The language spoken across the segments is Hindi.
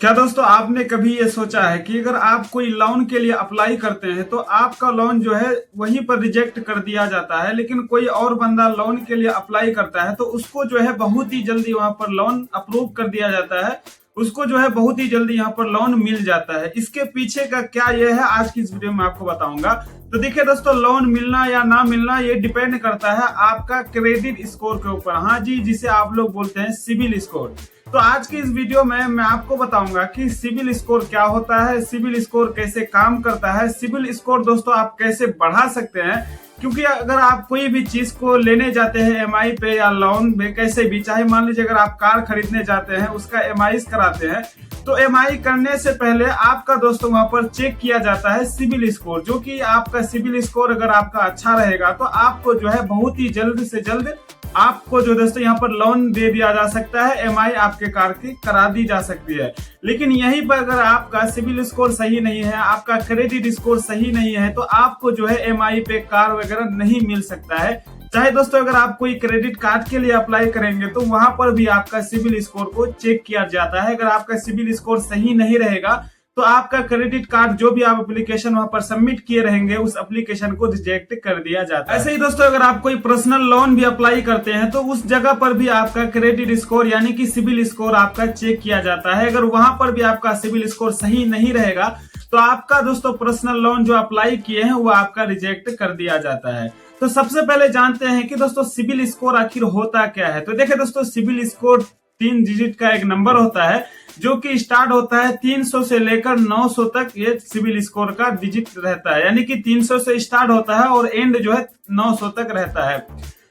क्या दोस्तों आपने कभी ये सोचा है कि अगर आप कोई लोन के लिए अप्लाई करते हैं तो आपका लोन जो है वहीं पर रिजेक्ट कर दिया जाता है, लेकिन कोई और बंदा लोन के लिए अप्लाई करता है तो उसको जो है बहुत ही जल्दी वहां पर लोन अप्रूव कर दिया जाता है, उसको जो है बहुत ही जल्दी यहाँ पर लोन मिल जाता है। इसके पीछे का क्या ये है आज की इस वीडियो में आपको बताऊंगा। तो देखिए दोस्तों, लोन मिलना या ना मिलना ये डिपेंड करता है आपका क्रेडिट स्कोर के ऊपर। हाँ जी, जिसे आप लोग बोलते हैं सिबिल स्कोर। तो आज की इस वीडियो में मैं आपको बताऊंगा कि सिबिल स्कोर क्या होता है, सिबिल स्कोर कैसे काम करता है, सिबिल स्कोर दोस्तों आप कैसे बढ़ा सकते हैं। क्योंकि अगर आप कोई भी चीज को लेने जाते हैं एमआई पे या लोन में, कैसे भी, चाहे मान लीजिए अगर आप कार खरीदने जाते हैं उसका एमआई कराते हैं, तो एमआई करने से पहले आपका दोस्तों वहां पर चेक किया जाता है सिबिल स्कोर। जो कि आपका सिबिल स्कोर अगर आपका अच्छा रहेगा तो आपको जो है बहुत ही जल्द से जल्द आपको जो दोस्तों यहाँ पर लोन दे दिया जा सकता है, एमआई आपके कार की करा दी जा सकती है। लेकिन यहीं पर अगर आपका सिबिल स्कोर सही नहीं है, आपका क्रेडिट स्कोर सही नहीं है, तो आपको जो है एमआई पे कार वगैरह नहीं मिल सकता है। चाहे दोस्तों अगर आप कोई क्रेडिट कार्ड के लिए अप्लाई करेंगे तो वहां पर भी आपका सिबिल स्कोर को चेक किया जाता है। अगर आपका सिबिल स्कोर सही नहीं रहेगा तो आपका क्रेडिट कार्ड जो भी आप एप्लीकेशन वहां पर सबमिट किए रहेंगे उस एप्लीकेशन को रिजेक्ट कर दिया जाता है। ऐसे ही दोस्तों अगर आप कोई पर्सनल लोन भी अप्लाई करते हैं तो उस जगह पर भी आपका क्रेडिट स्कोर यानी कि सिबिल स्कोर आपका चेक किया जाता है। अगर वहां पर भी आपका सिबिल स्कोर सही नहीं रहेगा तो आपका दोस्तों पर्सनल लोन जो अप्लाई किए हैं वो आपका रिजेक्ट कर दिया जाता है। तो सबसे पहले जानते हैं कि दोस्तों सिबिल स्कोर आखिर होता क्या है। तो देखिए दोस्तों, सिबिल स्कोर 3 डिजिट का एक नंबर होता है जो कि स्टार्ट होता है 300 से लेकर 900 तक। ये सिबिल स्कोर का डिजिट रहता है, यानी कि 300 से स्टार्ट होता है और एंड जो है 900 तक रहता है।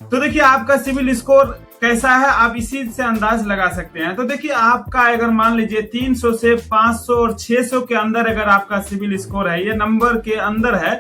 तो देखिए आपका सिबिल स्कोर कैसा है आप इसी से अंदाज लगा सकते हैं। तो देखिए आपका अगर मान लीजिए 300 से 500 और 600 के अंदर अगर आपका सिबिल स्कोर है, ये नंबर के अंदर है,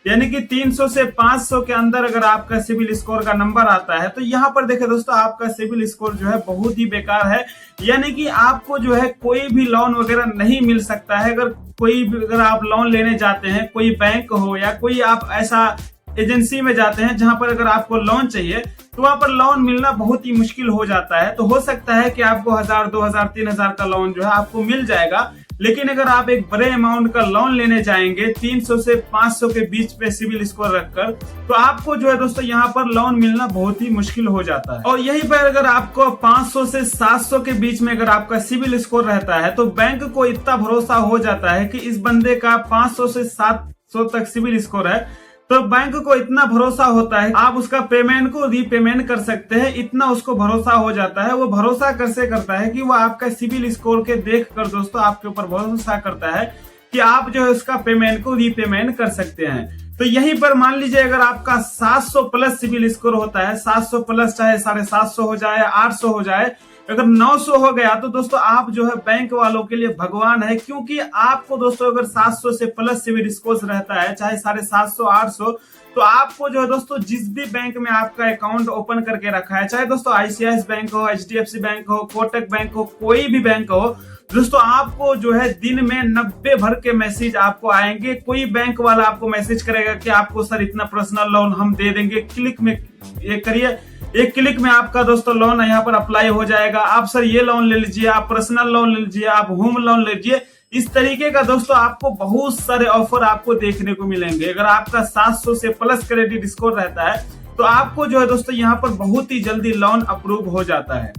यानी कि 300 से 500 के अंदर अगर आपका सिबिल स्कोर का नंबर आता है तो यहाँ पर देखिए दोस्तों आपका सिबिल स्कोर जो है बहुत ही बेकार है। यानी कि आपको जो है कोई भी लोन वगैरह नहीं मिल सकता है। अगर आप लोन लेने जाते हैं, कोई बैंक हो या कोई आप ऐसा एजेंसी में जाते हैं जहां पर अगर आपको लोन चाहिए तो वहां पर लोन मिलना बहुत ही मुश्किल हो जाता है। तो हो सकता है कि आपको 1000, 2000, 3000 का लोन जो है आपको मिल जाएगा। लेकिन अगर आप एक बड़े अमाउंट का लोन लेने जाएंगे 300 से 500 के बीच पे सिबिल स्कोर रखकर, तो आपको जो है दोस्तों यहाँ पर लोन मिलना बहुत ही मुश्किल हो जाता है। और यहीं पर अगर आपको 500 से 700 के बीच में अगर आपका सिबिल स्कोर रहता है तो बैंक को इतना भरोसा हो जाता है कि इस बंदे का 500 से 700 तक सिबिल स्कोर है, तो बैंक को इतना भरोसा होता है आप उसका पेमेंट को रीपेमेंट कर सकते हैं। इतना उसको भरोसा हो जाता है। वो भरोसा कैसे करता है कि वो आपका सिबिल स्कोर के देखकर दोस्तों आपके ऊपर भरोसा करता है कि आप जो है उसका पेमेंट को रीपेमेंट कर सकते हैं। तो यहीं पर मान लीजिए अगर आपका 700 प्लस सिबिल स्कोर होता है, 700 प्लस चाहे 750 हो जाए, 800 हो जाए, अगर 900 हो गया तो दोस्तों आप जो है बैंक वालों के लिए भगवान है। क्योंकि आपको दोस्तों अगर 700 से प्लस सिबिल स्कोर रहता है, चाहे 750, 800, तो आपको जो है दोस्तों जिस भी बैंक में आपका अकाउंट ओपन करके रखा है, चाहे दोस्तों आईसीआईसीआई बैंक हो, एचडीएफसी बैंक हो, कोटक बैंक हो, कोई भी बैंक हो, दोस्तों आपको जो है दिन में 90 भर के मैसेज आपको आएंगे। कोई बैंक वाला आपको मैसेज करेगा कि आपको सर इतना पर्सनल लोन हम दे देंगे, क्लिक में ये करिए, एक क्लिक में आपका दोस्तों लोन यहाँ पर अप्लाई हो जाएगा। आप सर ये लोन ले लीजिए, आप पर्सनल लोन ले लीजिए, आप होम लोन ले लीजिए। इस तरीके का दोस्तों आपको बहुत सारे ऑफर आपको देखने को मिलेंगे। अगर आपका 700 से प्लस क्रेडिट स्कोर रहता है तो आपको जो है दोस्तों यहाँ पर बहुत ही जल्दी लोन अप्रूव हो जाता है।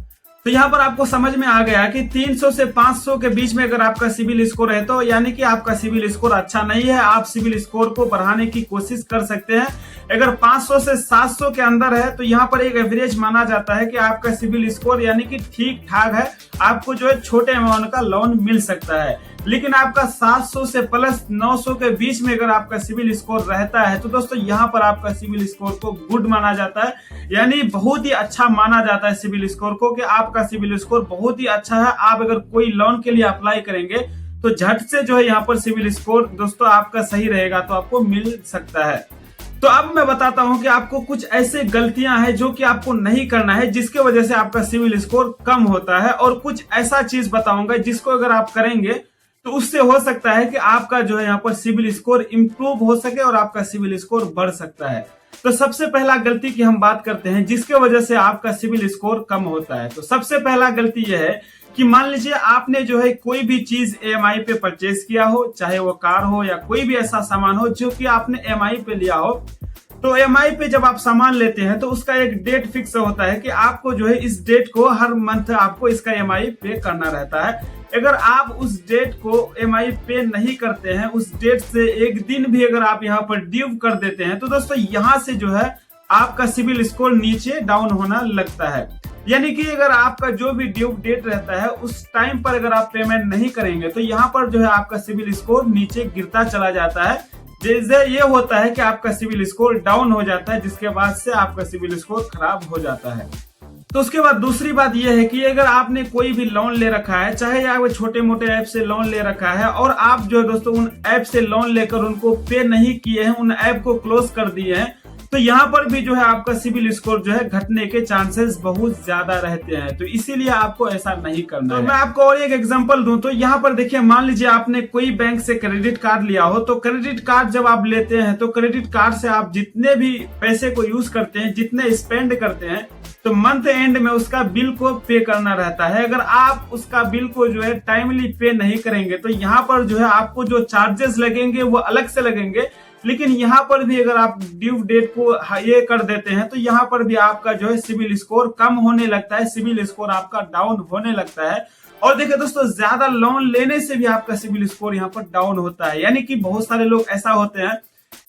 तो यहाँ पर आपको समझ में आ गया कि 300 से 500 के बीच में अगर आपका सिबिल स्कोर है तो यानी कि आपका सिबिल स्कोर अच्छा नहीं है। आप सिबिल स्कोर को बढ़ाने की कोशिश कर सकते हैं। अगर 500 से 700 के अंदर है तो यहाँ पर एक एवरेज माना जाता है कि आपका सिबिल स्कोर यानी कि ठीक ठाक है, आपको जो है छोटे अमाउंट का लोन मिल सकता है। लेकिन आपका 700 से प्लस 900 के बीच में अगर आपका सिबिल स्कोर रहता है तो दोस्तों यहाँ पर आपका सिबिल स्कोर को गुड माना जाता है, यानी बहुत ही अच्छा माना जाता है सिबिल स्कोर को कि आपका सिबिल स्कोर बहुत ही अच्छा है। आप अगर कोई लोन के लिए अप्लाई करेंगे तो झट से जो है यहाँ पर सिबिल स्कोर दोस्तों आपका सही रहेगा तो आपको मिल सकता है। तो अब मैं बताता हूं कि आपको कुछ ऐसे गलतियां हैं जो कि आपको नहीं करना है जिसके वजह से आपका सिबिल स्कोर कम होता है, और कुछ ऐसा चीज बताऊंगा जिसको अगर आप करेंगे तो उससे हो सकता है कि आपका जो है यहाँ पर सिबिल स्कोर इंप्रूव हो सके और आपका सिबिल स्कोर बढ़ सकता है। तो सबसे पहला गलती की हम बात करते हैं जिसके वजह से आपका सिविल स्कोर कम होता है। तो सबसे पहला गलती यह है कि मान लीजिए आपने जो है कोई भी चीज EMI पे परचेज किया हो, चाहे वो कार हो या कोई भी ऐसा सामान हो जो कि आपने EMI पे लिया हो। तो EMI पे जब आप सामान लेते हैं तो उसका एक डेट फिक्स होता है कि आपको जो है इस डेट को हर मंथ आपको इसका EMI पे करना रहता है। अगर आप उस डेट को EMI पे नहीं करते हैं, उस डेट से एक दिन भी अगर आप यहाँ पर ड्यू कर देते हैं तो दोस्तों यहाँ से जो है आपका सिविल स्कोर नीचे डाउन होना लगता है। यानी कि अगर आपका जो भी ड्यू डेट रहता है उस टाइम पर अगर आप पेमेंट नहीं करेंगे तो यहाँ पर जो है आपका सिविल स्कोर नीचे गिरता चला जाता है। जैसे ये होता है कि आपका सिविल स्कोर डाउन हो जाता है, जिसके बाद से आपका सिविल स्कोर खराब हो जाता है। तो उसके बाद दूसरी बात यह है कि अगर आपने कोई भी लोन ले रखा है, चाहे आप छोटे मोटे ऐप से लोन ले रखा है और आप जो है दोस्तों उन ऐप से लोन लेकर उनको पे नहीं किए हैं, उन ऐप को क्लोज कर दिए हैं, तो यहाँ पर भी जो है आपका सिविल स्कोर जो है घटने के चांसेस बहुत ज्यादा रहते हैं। तो इसीलिए आपको ऐसा नहीं करना है। मैं आपको और एक एग्जांपल दूं तो यहाँ पर देखिए, मान लीजिए आपने कोई बैंक से क्रेडिट कार्ड लिया हो, तो क्रेडिट कार्ड जब आप लेते हैं तो क्रेडिट कार्ड से आप जितने भी पैसे को यूज करते हैं, जितने स्पेंड करते हैं, तो मंथ एंड में उसका बिल को पे करना रहता है। अगर आप उसका बिल को जो है टाइमली पे नहीं करेंगे तो यहाँ पर जो है आपको जो चार्जेस लगेंगे वो अलग से लगेंगे। लेकिन यहाँ पर भी अगर आप ड्यू डेट को ये कर देते हैं तो यहाँ पर भी आपका जो है सिविल स्कोर कम होने लगता है, सिविल स्कोर आपका डाउन होने लगता है। और देखिए दोस्तों, ज्यादा लोन लेने से भी आपका सिविल स्कोर यहाँ पर डाउन होता है। यानी कि बहुत सारे लोग ऐसा होते हैं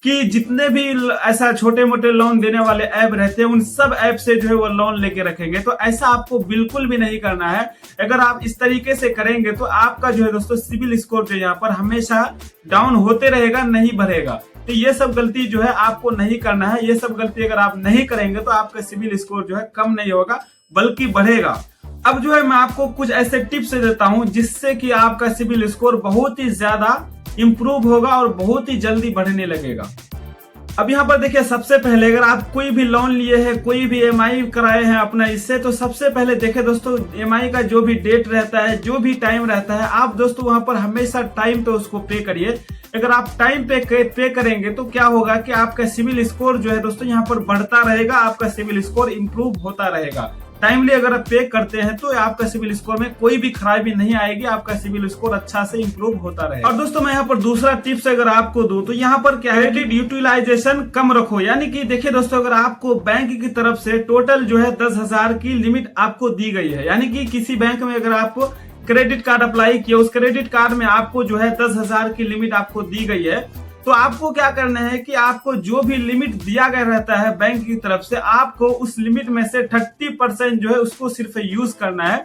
कि जितने भी ऐसा छोटे मोटे लोन देने वाले ऐप रहते हैं उन सब ऐप से जो है वो लोन लेके रखेंगे। तो ऐसा आपको बिल्कुल भी नहीं करना है। अगर आप इस तरीके से करेंगे तो आपका जो है दोस्तों सिविल स्कोर जो यहाँ पर हमेशा डाउन होते रहेगा, नहीं बढ़ेगा। तो ये सब गलती जो है आपको नहीं करना है। ये सब गलती अगर आप नहीं करेंगे तो आपका सिविल स्कोर जो है कम नहीं होगा बल्कि बढ़ेगा। अब जो है मैं आपको कुछ ऐसे टिप्स देता हूं जिससे कि आपका सिविल स्कोर बहुत ही ज्यादा इंप्रूव होगा और बहुत ही जल्दी बढ़ने लगेगा। अब यहाँ पर देखिए, सबसे पहले अगर आप कोई भी लोन लिए हैं, कोई भी EMI कराए हैं अपना इससे, तो सबसे पहले देखें दोस्तों EMI का जो भी डेट रहता है, जो भी टाइम रहता है, आप दोस्तों वहां पर हमेशा टाइम पे उसको पे करिए। अगर आप टाइम पे करेंगे तो क्या होगा कि आपका सिविल स्कोर जो है दोस्तों यहाँ पर बढ़ता रहेगा, आपका सिविल स्कोर इंप्रूव होता रहेगा। टाइमली अगर आप पे करते हैं तो आपका सिविल स्कोर में कोई भी खराबी नहीं आएगी, आपका सिविल स्कोर अच्छा से इंप्रूव होता रहेगा। और दोस्तों मैं यहाँ पर दूसरा टिप्स अगर आपको दूं तो यहाँ पर क्या है, क्रेडिट यूटिलाइजेशन कम रखो। यानी कि देखिए दोस्तों, अगर आपको बैंक की तरफ से टोटल जो है 10,000 की लिमिट आपको दी गई है, यानी कि किसी बैंक में अगर आपको क्रेडिट कार्ड अप्लाई किया, उस क्रेडिट कार्ड में आपको जो है 10,000 की लिमिट आपको दी गई है, तो आपको क्या करना है कि आपको जो भी लिमिट दिया गया रहता है बैंक की तरफ से, आपको उस लिमिट में से 30% जो है उसको सिर्फ यूज करना है।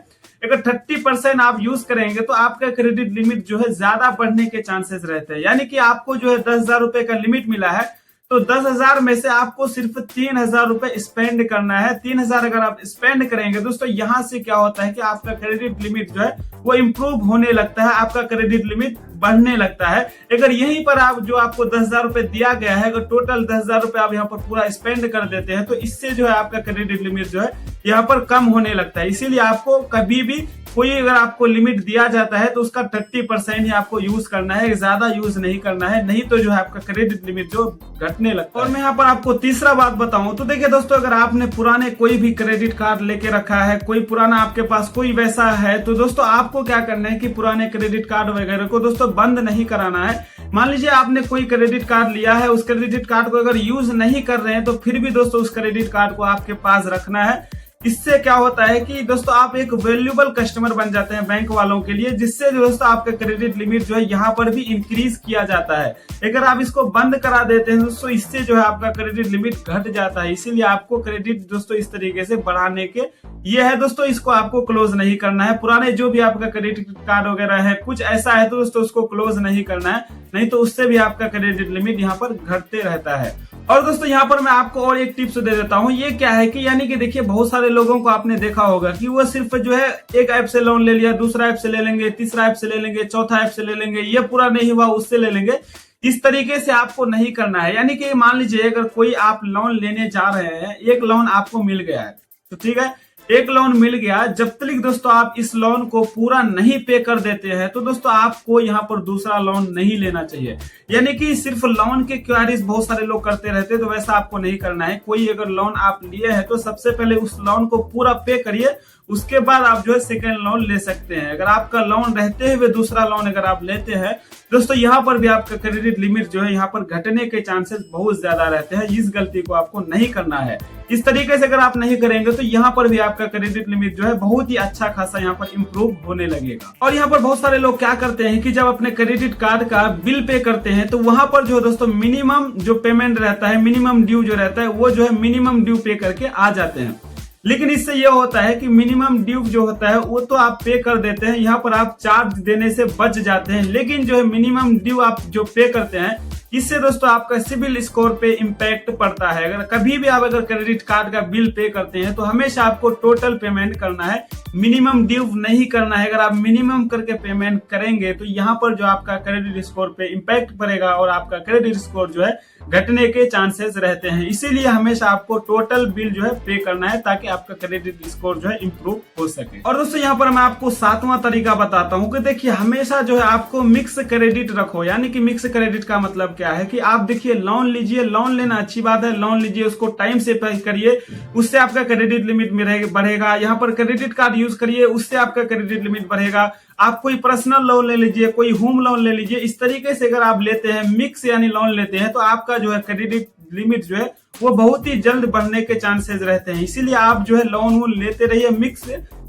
अगर 30% आप यूज करेंगे तो आपका क्रेडिट लिमिट जो है ज्यादा बढ़ने के चांसेस रहते हैं। यानी कि आपको जो है 10,000 रुपए का लिमिट मिला है तो 10,000 में से आपको सिर्फ 3,000 रुपए स्पेंड करना है। 3,000 अगर आप स्पेंड करेंगे दोस्तों, यहाँ से क्या होता है कि आपका क्रेडिट लिमिट जो है वो इंप्रूव होने लगता है, आपका क्रेडिट लिमिट बढ़ने लगता है। अगर यहीं पर आप जो आपको 10,000 रुपए दिया गया है, अगर टोटल 10,000 रुपए आप यहाँ पर पूरा स्पेंड कर देते हैं तो इससे जो है आपका क्रेडिट लिमिट जो है यहाँ पर कम होने लगता है। इसीलिए आपको कभी भी कोई अगर आपको लिमिट दिया जाता है तो उसका 30% ही आपको यूज करना है, ज्यादा यूज नहीं करना है, नहीं तो जो है आपका क्रेडिट लिमिट जो घटने लगता है। और मैं यहाँ पर आपको तीसरा बात बताऊं तो देखिए दोस्तों, अगर आपने पुराने कोई भी क्रेडिट कार्ड लेके रखा है, कोई पुराना आपके पास कोई वैसा है, तो दोस्तों आपको क्या करना है कि पुराने क्रेडिट कार्ड वगैरह को दोस्तों बंद नहीं कराना है। मान लीजिए आपने कोई क्रेडिट कार्ड लिया है, उस क्रेडिट कार्ड को अगर यूज नहीं कर रहे हैं तो फिर भी दोस्तों उस क्रेडिट कार्ड को आपके पास रखना है। इससे क्या होता है कि दोस्तों आप एक वैल्यूएबल कस्टमर बन जाते हैं बैंक वालों के लिए, जिससे दोस्तों आपका क्रेडिट लिमिट जो है यहाँ पर भी इंक्रीज किया जाता है। अगर आप इसको बंद करा देते हैं दोस्तों, इससे जो है आपका क्रेडिट लिमिट घट जाता है। इसीलिए आपको क्रेडिट दोस्तों इस तरीके से बढ़ाने के ये है दोस्तों, इसको आपको क्लोज नहीं करना है। पुराने जो भी आपका क्रेडिट कार्ड वगैरह है, कुछ ऐसा है तो दोस्तों उसको क्लोज नहीं करना है, नहीं तो उससे भी आपका क्रेडिट लिमिट यहाँ पर घटते रहता है। और दोस्तों यहाँ पर मैं आपको और एक टिप्स दे देता हूँ। ये क्या है कि यानी कि देखिए, बहुत सारे लोगों को आपने देखा होगा कि वो सिर्फ जो है एक ऐप से लोन ले लिया, दूसरा ऐप से ले लेंगे, तीसरा ऐप से ले लेंगे, चौथा ऐप से ले लेंगे, ये पूरा नहीं हुआ उससे ले लेंगे। इस तरीके से आपको नहीं करना है। यानी कि मान लीजिए अगर कोई आप लोन लेने जा रहे हैं, एक लोन आपको मिल गया है तो ठीक है, एक लोन मिल गया, जब तक दोस्तों आप इस लोन को पूरा नहीं पे कर देते हैं तो दोस्तों आपको यहाँ पर दूसरा लोन नहीं लेना चाहिए। यानी कि सिर्फ लोन के क्वेरीज बहुत सारे लोग करते रहते हैं, तो वैसा आपको नहीं करना है। कोई अगर लोन आप लिए हैं तो सबसे पहले उस लोन को पूरा पे करिए, उसके बाद आप जो है सेकेंड लोन ले सकते हैं। अगर आपका लोन रहते हुए दूसरा लोन अगर आप लेते हैं दोस्तों, यहाँ पर भी आपका क्रेडिट लिमिट जो है यहाँ पर घटने के चांसेस बहुत ज्यादा रहते हैं। इस गलती को आपको नहीं करना है। इस तरीके से अगर आप नहीं करेंगे तो यहाँ पर भी आपका क्रेडिट लिमिट जो है बहुत ही अच्छा खासा यहाँ पर इंप्रूव होने लगेगा। और यहाँ पर बहुत सारे लोग क्या करते हैं कि जब अपने क्रेडिट कार्ड का बिल पे करते हैं तो वहां पर जो दोस्तों मिनिमम जो पेमेंट रहता है, मिनिमम ड्यू जो रहता है, वो जो है मिनिमम ड्यू पे करके आ जाते हैं। लेकिन इससे यह होता है कि मिनिमम ड्यू जो होता है वो तो आप पे कर देते हैं, यहाँ पर आप चार्ज देने से बच जाते हैं। लेकिन जो है मिनिमम ड्यू आप जो पे करते हैं, इससे दोस्तों आपका सिबिल स्कोर पे इम्पैक्ट पड़ता है। अगर कभी भी आप अगर क्रेडिट कार्ड का बिल पे करते हैं तो हमेशा आपको टोटल पेमेंट करना है, मिनिमम ड्यू नहीं करना है। अगर आप मिनिमम करके पेमेंट करेंगे तो यहाँ पर जो आपका क्रेडिट स्कोर पे इम्पैक्ट पड़ेगा और आपका क्रेडिट स्कोर जो है घटने के चांसेस रहते हैं। इसीलिए हमेशा आपको टोटल बिल जो है पे करना है ताकि आपका क्रेडिट स्कोर जो है इंप्रूव हो सके। और दोस्तों यहाँ पर मैं आपको 7वां तरीका बताता हूँ कि देखिए हमेशा जो है आपको मिक्स क्रेडिट रखो। यानी कि मिक्स क्रेडिट का मतलब क्या है कि आप देखिए लोन लीजिए, लोन लेना अच्छी बात है, लोन लीजिए उसको टाइम से पे करिए, उससे आपका क्रेडिट लिमिट बढ़ेगा। यहाँ पर क्रेडिट कार्ड यूज करिए, उससे आपका क्रेडिट लिमिट बढ़ेगा। आप कोई पर्सनल लोन ले लीजिए, कोई होम लोन ले लीजिए। इस तरीके से अगर आप लेते हैं मिक्स यानी लोन लेते हैं तो आपका जो है क्रेडिट लिमिट जो है वो बहुत ही जल्द बढ़ने के चांसेस रहते हैं। इसीलिए आप जो है लोन लेते रहिए, मिक्स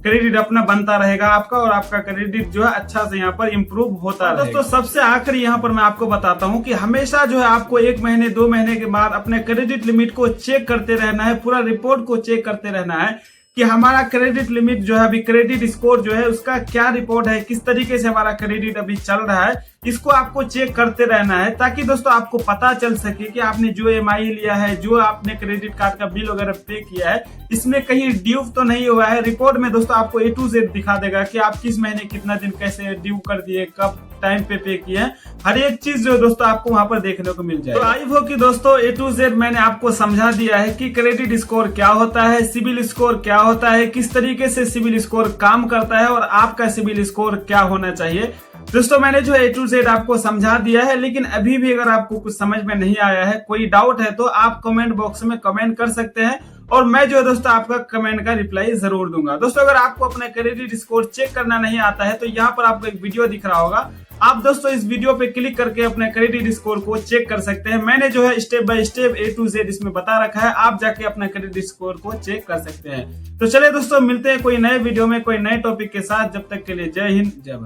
क्रेडिट अपना बनता रहेगा आपका और आपका क्रेडिट जो है अच्छा से यहाँ पर इंप्रूव होता रहेगा। दोस्तों सबसे आखिरी यहाँ पर मैं आपको बताता हूँ कि हमेशा जो है आपको 1 महीने 2 महीने के बाद अपने क्रेडिट लिमिट को चेक करते रहना है, पूरा रिपोर्ट को चेक करते रहना है कि हमारा क्रेडिट लिमिट जो है अभी क्रेडिट स्कोर जो है उसका क्या रिपोर्ट है, किस तरीके से हमारा क्रेडिट अभी चल रहा है, इसको आपको चेक करते रहना है ताकि दोस्तों आपको पता चल सके कि आपने जो EMI लिया है, जो आपने क्रेडिट कार्ड का बिल वगैरह पे किया है, इसमें कहीं ड्यू तो नहीं हुआ है। रिपोर्ट में दोस्तों आपको A to Z दिखा देगा कि आप किस महीने कितना दिन कैसे ड्यू कर दिए, कब टाइम पे किए हैं, हर एक चीज जो दोस्तों आपको वहां पर देखने को मिल जाएगा। तो आई होप कि दोस्तों A to Z मैंने आपको समझा दिया है कि क्रेडिट स्कोर क्या होता है, सिबिल स्कोर क्या होता है, किस तरीके से सिबिल स्कोर काम करता है और आपका सिबिल स्कोर क्या होना चाहिए। दोस्तों मैंने जो A to Z आपको समझा दिया है, लेकिन अभी भी अगर आपको कुछ समझ में नहीं आया है, कोई डाउट है तो आप कमेंट बॉक्स में कमेंट कर सकते हैं और मैं जो है दोस्तों आपका कमेंट का रिप्लाई जरूर दूंगा। दोस्तों अगर आपको अपना क्रेडिट स्कोर चेक करना नहीं आता है तो यहाँ पर आपको एक वीडियो दिख रहा होगा, आप दोस्तों इस वीडियो पे क्लिक करके अपने क्रेडिट स्कोर को चेक कर सकते हैं। मैंने जो है step by step A to Z इसमें बता रखा है, आप जाके अपना क्रेडिट स्कोर को चेक कर सकते हैं। तो चलिए दोस्तों मिलते हैं कोई नए वीडियो में कोई नए टॉपिक के साथ, जब तक के लिए जय हिंद जय भारत।